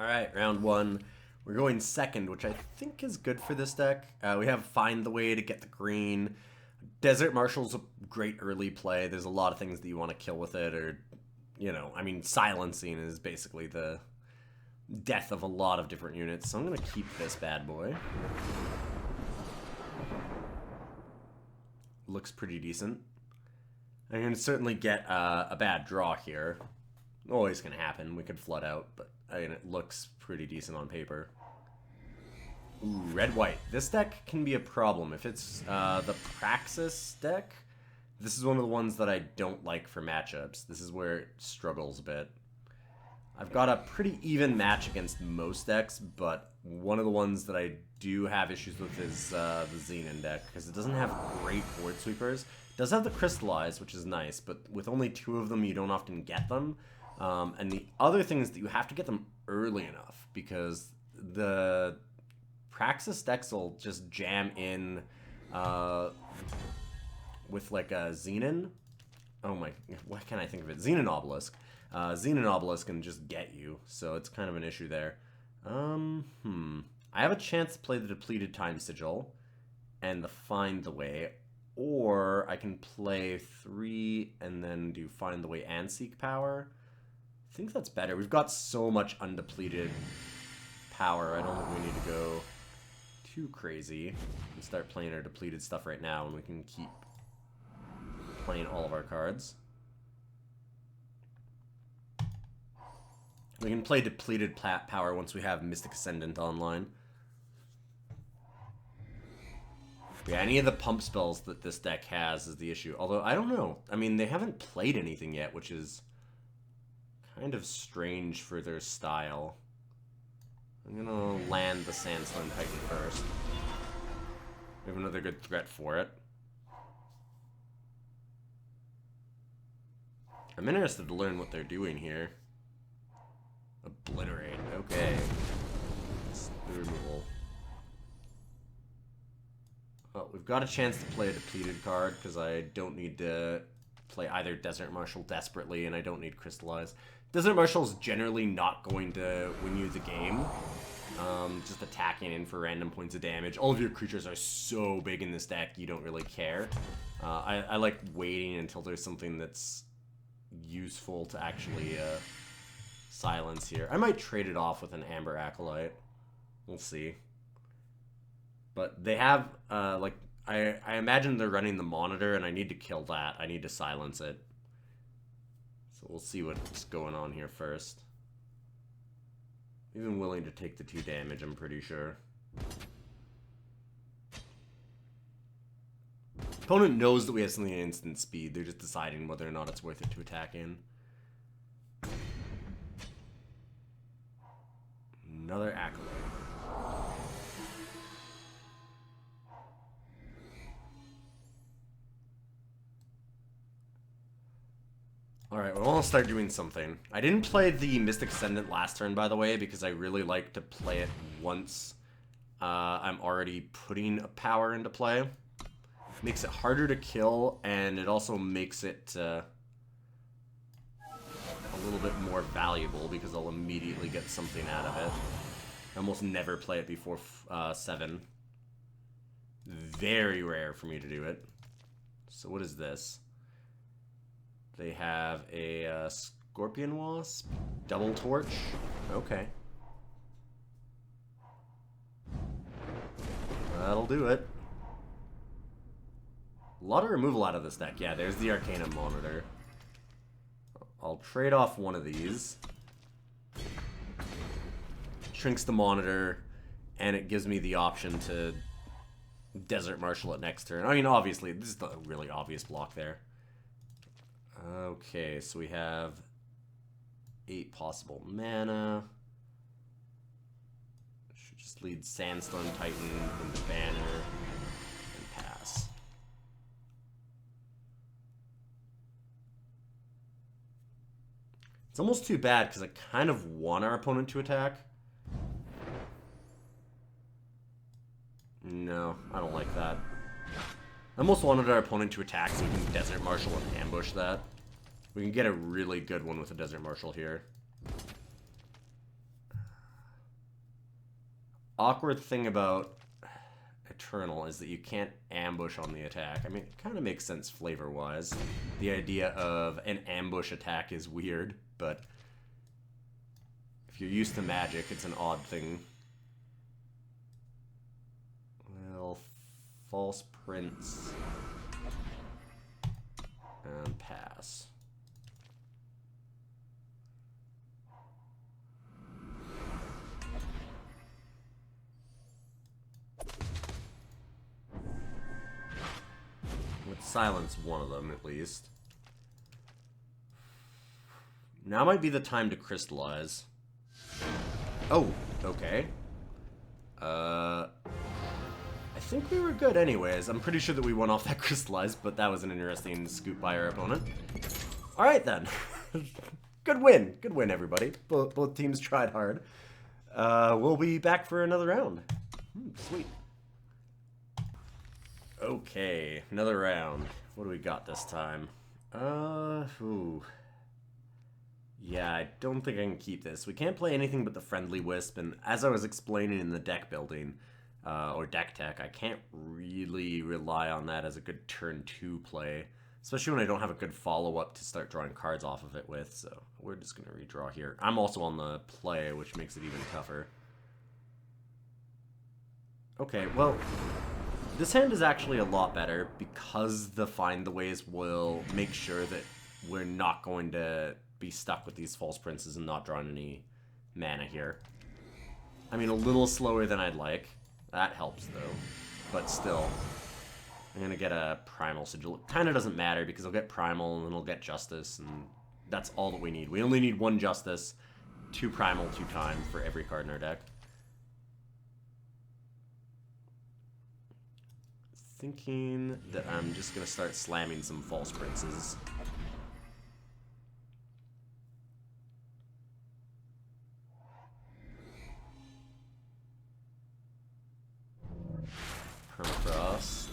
Alright, round one. We're going second, which I think is good for this deck. We have Find the Way to get the green. Desert Marshal's a great early play. There's a lot of things that you want to kill with it, or, you know, I mean, silencing is basically the death of a lot of different units. So I'm going to keep this bad boy. Looks pretty decent. I'm going to certainly get a bad draw here. Always going to happen. We could flood out, but I mean, it looks pretty decent on paper. Ooh, red-white. This deck can be a problem. If it's the Praxis deck, this is one of the ones that I don't like for matchups. This is where it struggles a bit. I've got a pretty even match against most decks, but one of the ones that I do have issues with is the Xenon deck, because it doesn't have great board sweepers. It does have the Crystallize, which is nice, but with only 2 of them, you don't often get them. And the other thing is that you have to get them early enough, because the Praxis decks will just jam in with like a Xenon. Oh my, what can I think of it? Xenon Obelisk. Xenon Obelisk can just get you, so it's kind of an issue there. I have a chance to play the Depleted Time Sigil and the Find the Way, or I can play 3 and then do Find the Way and Seek Power. I think that's better. We've got so much undepleted power. I don't think we need to go too crazy and start playing our depleted stuff right now, and we can keep playing all of our cards. We can play depleted power once we have Mystic Ascendant online. Yeah, any of the pump spells that this deck has is the issue. Although, I don't know. I mean, they haven't played anything yet, which is kind of strange for their style. I'm gonna land the Sandstone Titan first. We have another good threat for it. I'm interested to learn what they're doing here. Obliterate. Okay. That's the removal. Well, we've got a chance to play a depleted card, because I don't need to play either Desert Marshal desperately, and I don't need Crystallize. Desert Marshal's generally not going to win you the game. Just attacking in for random points of damage. All of your creatures are so big in this deck, you don't really care. I like waiting until there's something that's useful to actually silence here. I might trade it off with an Amber Acolyte. We'll see. But they have, like, I imagine they're running the Monitor, and I need to kill that. I need to silence it. So we'll see what's going on here first. Even willing to take the 2 damage, I'm pretty sure. Opponent knows that we have something in instant speed. They're just deciding whether or not it's worth it to attack in. Another Acolyte. Alright, well, I'll start doing something. I didn't play the Mystic Ascendant last turn, by the way, because I really like to play it once I'm already putting a power into play. Makes it harder to kill, and it also makes it a little bit more valuable, because I'll immediately get something out of it. I almost never play it before 7. Very rare for me to do it. So what is this? They have a Scorpion Wasp, Double Torch. Okay. That'll do it. A lot of removal out of this deck. Yeah, there's the Arcana Monitor. I'll trade off one of these. Shrinks the Monitor, and it gives me the option to Desert Marshal it next turn. I mean, obviously, this is the really obvious block there. Okay, so we have 8 possible mana. Should just lead Sandstone Titan into Banner and pass. It's almost too bad, because I kind of want our opponent to attack. No, I don't like that. I almost wanted our opponent to attack so we can Desert Marshal and ambush that. We can get a really good one with a Desert Marshal here. awkward thing about Eternal is that you can't ambush on the attack. I mean, it kind of makes sense flavor-wise. The idea of an ambush attack is weird, but if you're used to magic, it's an odd thing. Well, False Prince. And pass. Let's silence one of them, at least. Now might be the time to crystallize. Oh, okay. I think we were good anyways. I'm pretty sure that we won off that crystallize, but that was an interesting scoop by our opponent. Alright then. Good win. Good win, everybody. Both teams tried hard. We'll be back for another round. Sweet. Okay, another round. What do we got this time? Ooh. Yeah, I don't think I can keep this. We can't play anything but the Friendly Wisp, and as I was explaining in the deck building, or deck tech, I can't really rely on that as a good turn 2 play, especially when I don't have a good follow-up to start drawing cards off of it with, so we're just going to redraw here. I'm also on the play, which makes it even tougher. Okay, well, this hand is actually a lot better because the Find the Ways will make sure that we're not going to be stuck with these False Princes and not drawing any mana here. I mean, a little slower than I'd like. That helps, though. But still, I'm going to get a Primal Sigil. It kind of doesn't matter because I'll get Primal and then I'll get Justice, and that's all that we need. We only need 1 Justice, 2 Primal, 2 time for every card in our deck. Thinking that I'm just going to start slamming some False Princes. Permafrost.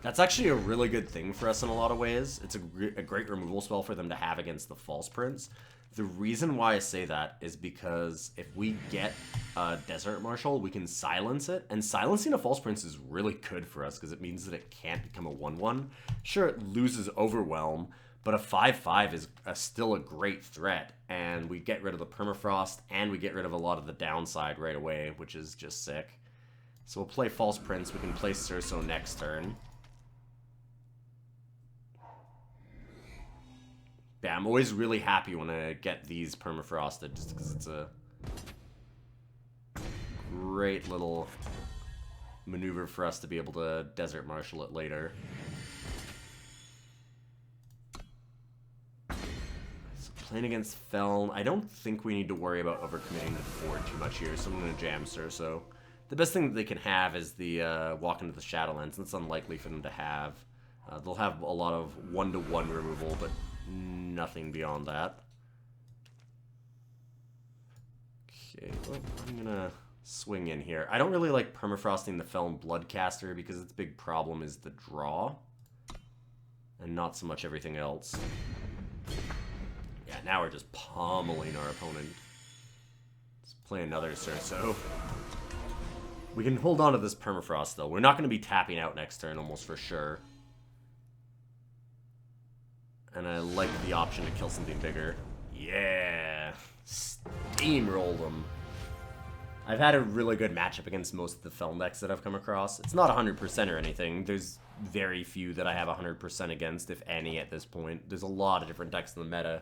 That's actually a really good thing for us in a lot of ways. It's a great removal spell for them to have against the False Prince. The reason why I say that is because if we get a Desert Marshal, we can silence it. And silencing a False Prince is really good for us because it means that it can't become a 1/1. Sure, it loses Overwhelm, but a 5/5 is still a great threat. And we get rid of the Permafrost, and we get rid of a lot of the downside right away, which is just sick. So we'll play False Prince. We can play Cerso next turn. Yeah, I'm always really happy when I get these permafrosted, just because it's a great little maneuver for us to be able to Desert Marshal it later. So playing against Feln, I don't think we need to worry about overcommitting to 4 too much here, so I'm going to jam Cerso. The best thing that they can have is the Walk into the Shadowlands, and it's unlikely for them to have. They'll have a lot of 1/1 removal, but nothing beyond that. Okay, well, I'm gonna swing in here. I don't really like permafrosting the Feln Bloodcaster because its big problem is the draw, and not so much everything else. Yeah, now we're just pummeling our opponent. Let's play another Cerso. We can hold on to this permafrost, though. We're not going to be tapping out next turn, almost for sure. And I like the option to kill something bigger. Yeah! Steamroll them. I've had a really good matchup against most of the Feln decks that I've come across. It's not 100% or anything. There's very few that I have 100% against, if any, at this point. There's a lot of different decks in the meta.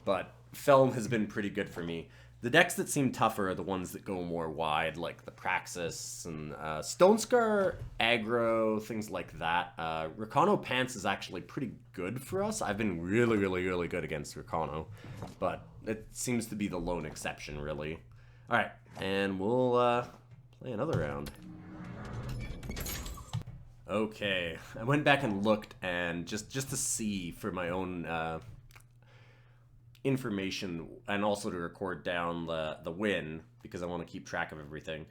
But Feln has been pretty good for me. The decks that seem tougher are the ones that go more wide, like the Praxis and Stonescar, aggro, things like that. Rakano Pants is actually pretty good for us. I've been really, really, really good against Rakano, but it seems to be the lone exception, really. Alright, and we'll play another round. Okay, I went back and looked, and just to see for my own information, and also to record down the win, because I want to keep track of everything,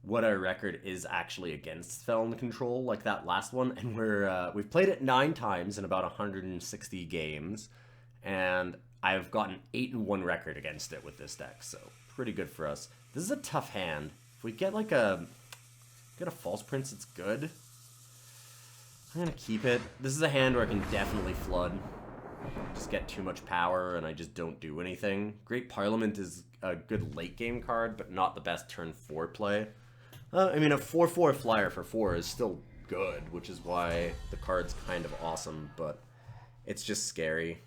what our record is actually against Feln Control, like that last one. And we've played it 9 times in about 160 games, and I've gotten 8-1 record against it with this deck, so pretty good for us. This is a tough hand. If we get like a false prince, it's good. I'm gonna keep it. This is a hand where I can definitely flood. Just get too much power and I just don't do anything. Great Parliament is a good late game card, but not the best turn 4 play. I mean, a 4/4 flyer for 4 is still good, which is why the card's kind of awesome, but it's just scary.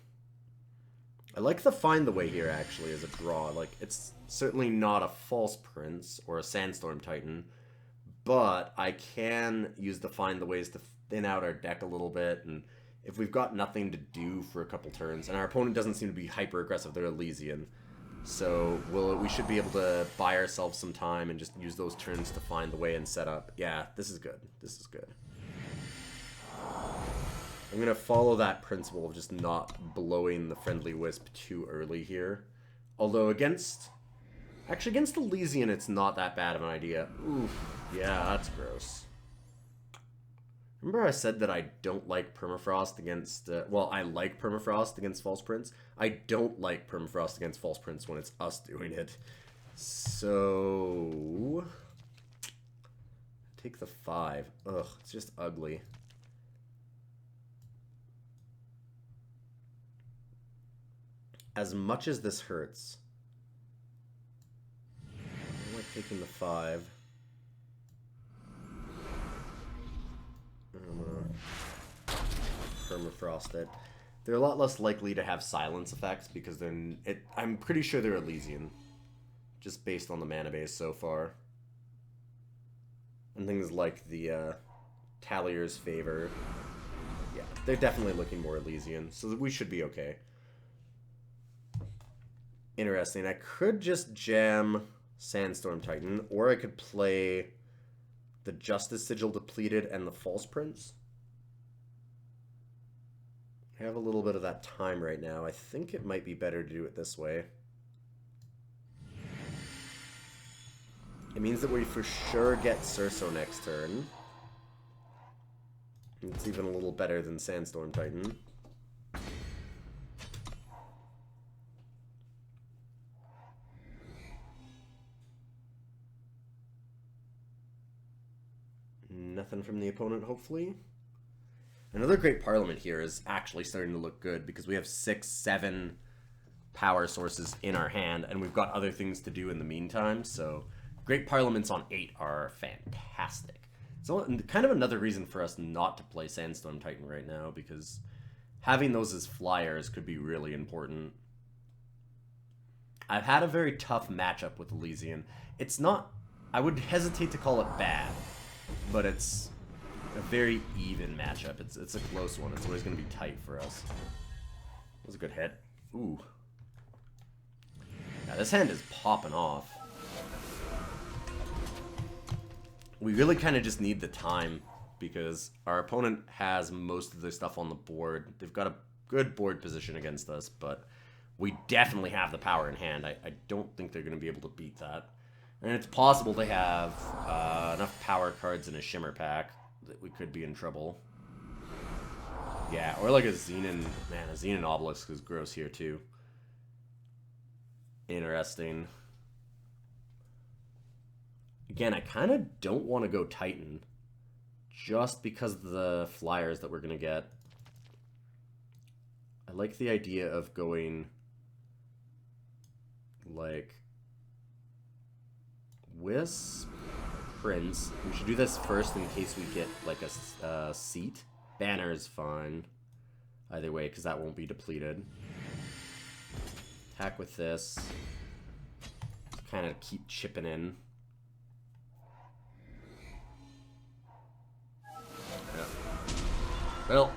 I like the Find the Way here, actually, as a draw. Like, it's certainly not a False Prince or a Sandstorm Titan, but I can use the Find the Ways to thin out our deck a little bit, and if we've got nothing to do for a couple turns, and our opponent doesn't seem to be hyper-aggressive, they're Elysian, so we should be able to buy ourselves some time and just use those turns to find the way and set up. Yeah, this is good. This is good. I'm going to follow that principle of just not blowing the Friendly Wisp too early here. Although against Elysian, it's not that bad of an idea. Oof, yeah, that's gross. Remember I said that I don't like Permafrost against... well, I like Permafrost against False Prince. I don't like Permafrost against False Prince when it's us doing it. So... take the 5. Ugh, it's just ugly. As much as this hurts, I like taking the 5. I'm gonna permafrost it. They're a lot less likely to have silence effects because I'm pretty sure they're Elysian, just based on the mana base so far. And things like the Talier's Favor. Yeah, they're definitely looking more Elysian, so we should be okay. Interesting. I could just jam Sandstorm Titan, or I could play the Justice Sigil Depleted and the False Prince. I have a little bit of that time right now. I think it might be better to do it this way. It means that we for sure get Cerso next turn. It's even a little better than Sandstorm Titan. Nothing from the opponent, hopefully. Another Great Parliament here is actually starting to look good because we have 6, 7 power sources in our hand, and we've got other things to do in the meantime, so Great Parliaments on 8 are fantastic. So kind of another reason for us not to play Sandstorm Titan right now, because having those as flyers could be really important. I've had a very tough matchup with Elysian. It's not... I would hesitate to call it bad, but it's a very even matchup. It's a close one. It's always going to be tight for us. That was a good hit. Ooh. Yeah, this hand is popping off. We really kind of just need the time because our opponent has most of their stuff on the board. They've got a good board position against us, but we definitely have the power in hand. I don't think they're going to be able to beat that. And it's possible they have enough power cards in a Shimmer pack that we could be in trouble. Yeah, or like a Xenon... Man, a Xenon Obelisk is gross here too. Interesting. Again, I kind of don't want to go Titan, just because of the flyers that we're going to get. I like the idea of going, like, Wisp, Prince. We should do this first in case we get, like, a seat. Banner is fine, either way, because that won't be depleted. Attack with this. Kind of keep chipping in. Well,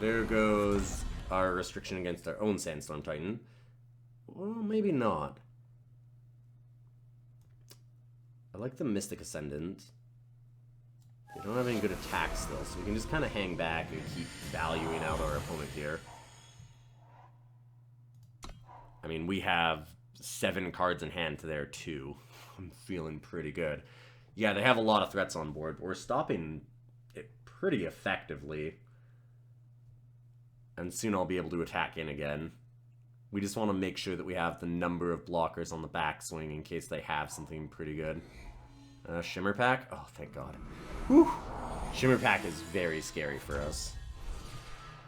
there goes our restriction against our own Sandstorm Titan. Well, maybe not. I like the Mystic Ascendant. They don't have any good attacks still, so we can just kind of hang back and keep valuing out our opponent here. I mean, we have 7 cards in hand to their 2. I'm feeling pretty good. Yeah, they have a lot of threats on board, but we're stopping it pretty effectively. And soon I'll be able to attack in again. We just want to make sure that we have the number of blockers on the backswing in case they have something pretty good. Shimmer Pack? Oh, thank God. Whew. Shimmer Pack is very scary for us.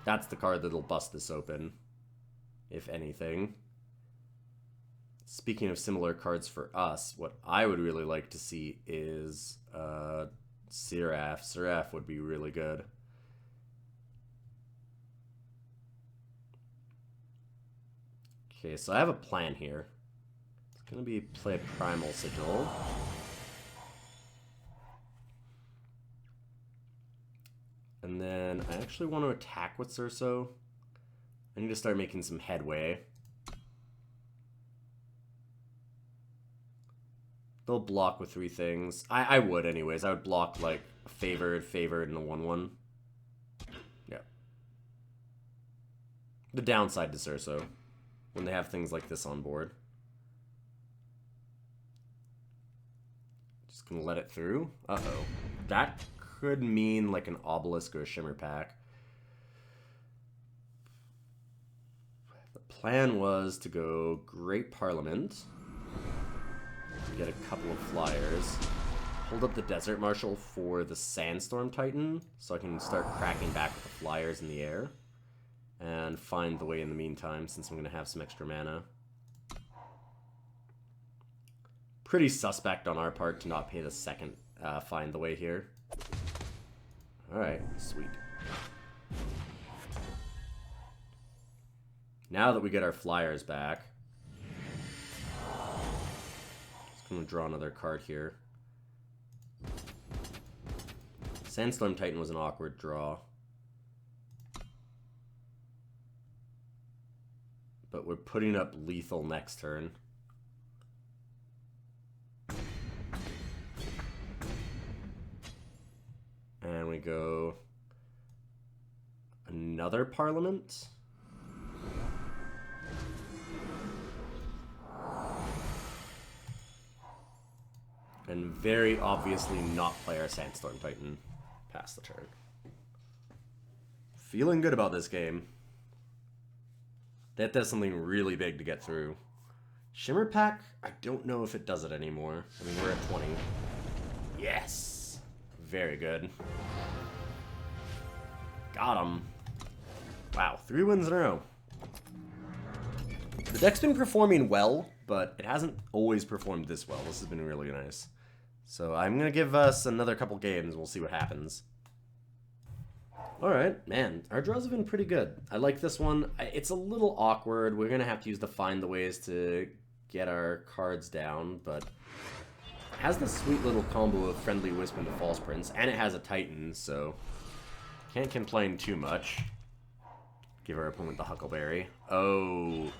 That's the card that'll bust this open, if anything. Speaking of similar cards for us, what I would really like to see is Seraph. Seraph would be really good. Okay, so I have a plan here. It's going to be play Primal Sigil. And then I actually want to attack with Cerso. I need to start making some headway. They'll block with 3 things. I would anyways. I would block like favored, and a 1/1. Yeah. The downside to Cerso, when they have things like this on board. Just gonna let it through. Uh-oh. That could mean like an Obelisk or a Shimmer Pack. The plan was to go Great Parliament. Get a couple of flyers. Hold up the Desert Marshal for the Sandstorm Titan, so I can start cracking back with the flyers in the air. And find the way in the meantime, since I'm going to have some extra mana. Pretty suspect on our part to not pay the second find the way here. Alright, sweet. Now that we get our flyers back, I'm going to draw another card here. Sandstorm Titan was an awkward draw. But we're putting up lethal next turn. And we go another Parliament. And very obviously not play our Sandstorm Titan past the turn. Feeling good about this game. That does something really big to get through. Shimmer Pack, I don't know if it does it anymore. I mean, we're at 20. Yes! Very good. Got him. Wow, 3 wins in a row. The deck's been performing well, but it hasn't always performed this well. This has been really nice. So I'm going to give us another couple games. We'll see what happens. Alright, man. Our draws have been pretty good. I like this one. It's a little awkward. We're going to have to use the Find the Ways to get our cards down, but it has this sweet little combo of Friendly Wisp and the False Prince, and it has a Titan, so can't complain too much. Give our opponent the Huckleberry. Oh.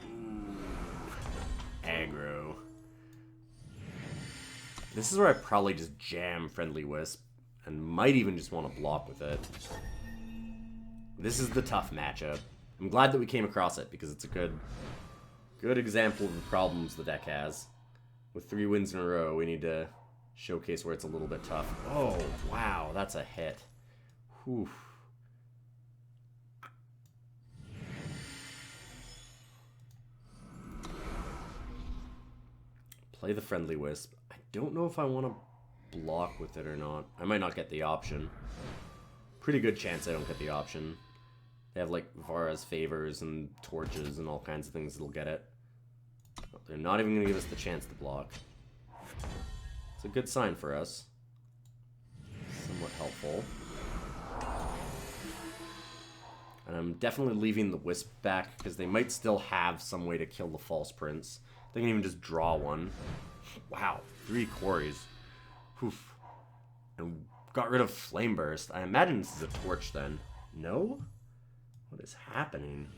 Aggro. This is where I probably just jam Friendly Wisp, and might even just want to block with it. This is the tough matchup. I'm glad that we came across it, because it's a good example of the problems the deck has. With 3 wins in a row, we need to showcase where it's a little bit tough. Oh, wow, that's a hit. Whew. Play the Friendly Wisp. I don't know if I want to block with it or not. I might not get the option. Pretty good chance I don't get the option. They have like Vara's Favors and Torches and all kinds of things that'll get it. They're not even going to give us the chance to block. It's a good sign for us. Somewhat helpful. And I'm definitely leaving the Wisp back, because they might still have some way to kill the False Prince. They can even just draw one. Wow, 3 quarries. Oof. And got rid of Flame Burst. I imagine this is a torch then. No? What is happening?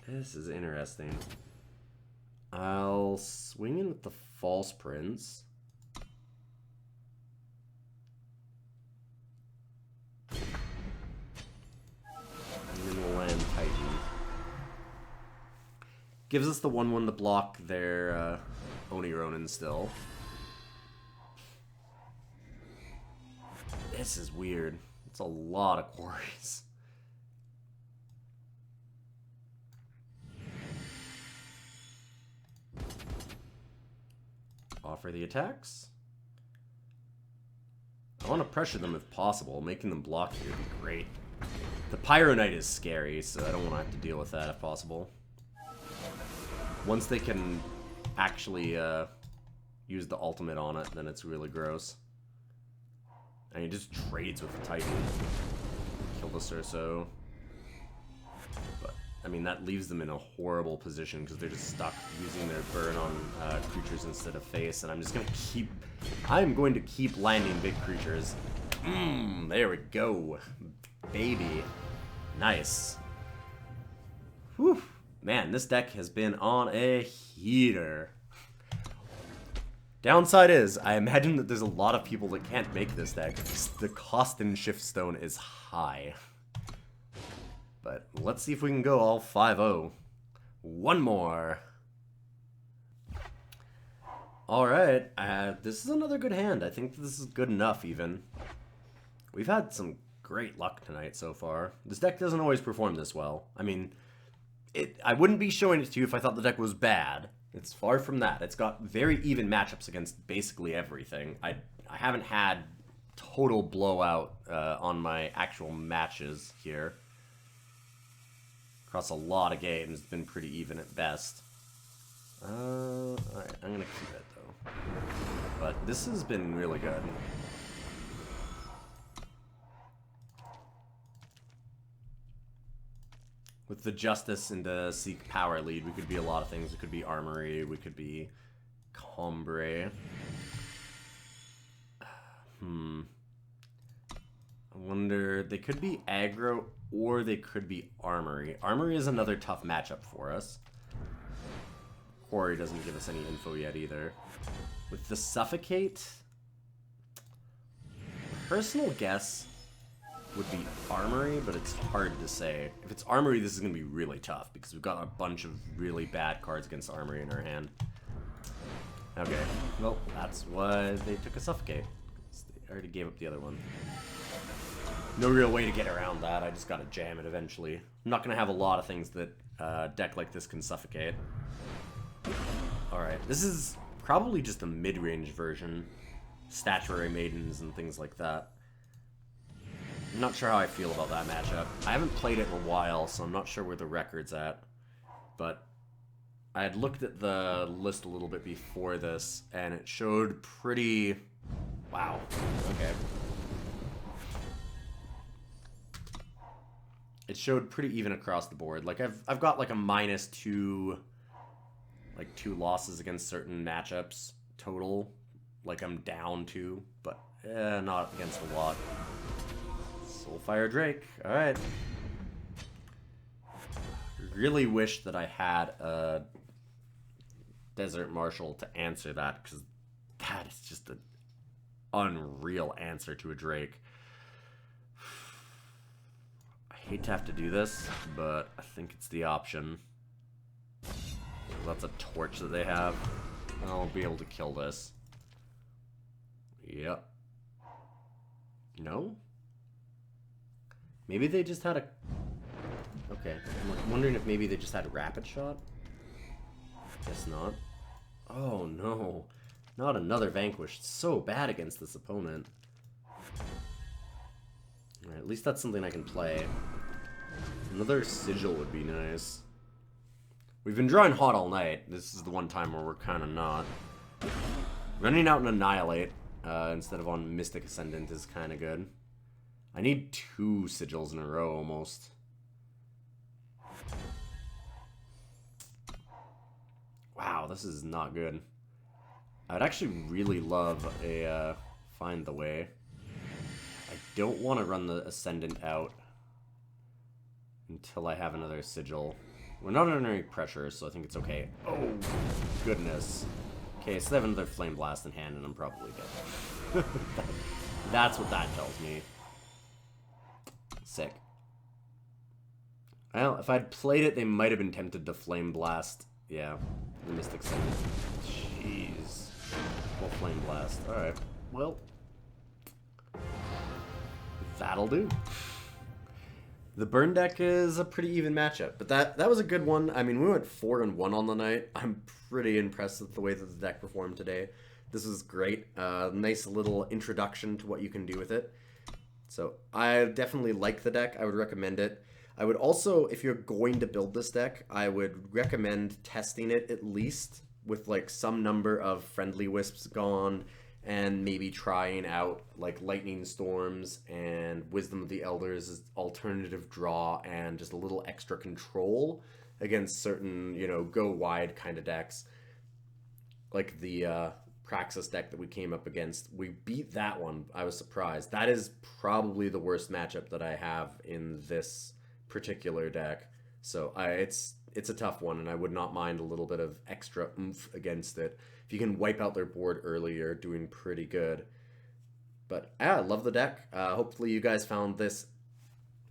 This is interesting. I'll swing in with the False Prince. And then we'll land Titan. Gives us the 1/1 to block their Oni Ronin still. This is weird. It's a lot of quarries. buffer the attacks. I want to pressure them if possible. Making them block here would be great. The Pyro Knight is scary, so I don't want to have to deal with that if possible. Once they can actually use the ultimate on it, then it's really gross. And he just trades with the Titan. Kill the Cerso. But, I mean, that leaves them in a horrible position because they're just stuck using their burn on creatures instead of face. And I'm just going to keep... I'm going to keep landing big creatures. There we go. Baby. Nice. Whew. Man, this deck has been on a heater. Downside is, I imagine that there's a lot of people that can't make this deck. The cost in Shiftstone is high. But let's see if we can go all 5-0. One more. Alright, this is another good hand. I think this is good enough, even. We've had some great luck tonight so far. This deck doesn't always perform this well. I mean, I wouldn't be showing it to you if I thought the deck was bad. It's far from that. It's got very even matchups against basically everything. I haven't had total blowout on my actual matches here. Across a lot of games, it's been pretty even at best. Alright, I'm gonna keep it though. But this has been really good. With the Justice and the Seek Power lead, we could be a lot of things. We could be Armory, we could be Combre. I wonder, they could be aggro or they could be Armory. Armory is another tough matchup for us. Quarry doesn't give us any info yet either. With the Suffocate, personal guess would be Armory, but it's hard to say. If it's Armory, this is going to be really tough because we've got a bunch of really bad cards against Armory in our hand. Okay, well, that's why they took a Suffocate. They already gave up the other one. No real way to get around that. I just got to jam it eventually. I'm not going to have a lot of things that a deck like this can suffocate. Alright, this is probably just a mid-range version. Statuary Maidens and things like that. I'm not sure how I feel about that matchup. I haven't played it in a while, so I'm not sure where the record's at. But I had looked at the list a little bit before this, and it showed pretty... Wow. Okay. It showed pretty even across the board. Like, I've got like a -2... Like, 2 losses against certain matchups total. Like, I'm down 2, but not against a lot. Soulfire Drake. Alright. Really wish that I had a Desert Marshal to answer that, because that is just an unreal answer to a Drake. I hate to have to do this, but I think it's the option. That's a torch that they have. I'll be able to kill this. Yep. No? Maybe they just had a... Okay. I'm wondering if maybe they just had a rapid shot? Guess not. Oh no. Not another Vanquish. It's so bad against this opponent. Alright, at least that's something I can play. Another Sigil would be nice. We've been drawing hot all night. This is the one time where we're kind of not. Running out and Annihilate instead of on Mystic Ascendant is kind of good. I need 2 Sigils in a row almost. Wow, this is not good. I'd actually really love a Find the Way. I don't want to run the Ascendant out until I have another Sigil. We're not under any pressure, so I think it's okay. Oh, goodness. Okay, so they have another Flame Blast in hand, and I'm probably dead. That's what that tells me. Sick. Well, if I'd played it, they might have been tempted to Flame Blast. Yeah, the Mystic Ascendant. Jeez. Well, Flame Blast. Alright, well. That'll do. The burn deck is a pretty even matchup, but that was a good one. I mean, we went 4-1 on the night. I'm pretty impressed with the way that the deck performed today. This is great. Nice little introduction to what you can do with it. So I definitely like the deck. I would recommend it. I would also, if you're going to build this deck, I would recommend testing it at least with like some number of friendly wisps gone, and maybe trying out like Lightning Storms and Wisdom of the Elders as alternative draw and just a little extra control against certain, go wide kind of decks. Like the Praxis deck that we came up against. We beat that one. I was surprised. That is probably the worst matchup that I have in this particular deck. So it's a tough one, and I would not mind a little bit of extra oomph against it. If you can wipe out their board early, you're doing pretty good. But yeah, I love the deck. Hopefully you guys found this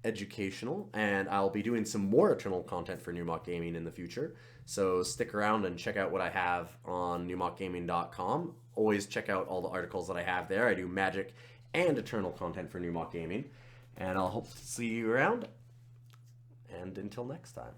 educational, and I'll be doing some more Eternal content for New Mock Gaming in the future. So stick around and check out what I have on newmockgaming.com. Always check out all the articles that I have there. I do Magic and Eternal content for New Mock Gaming. And I'll hope to see you around. And until next time.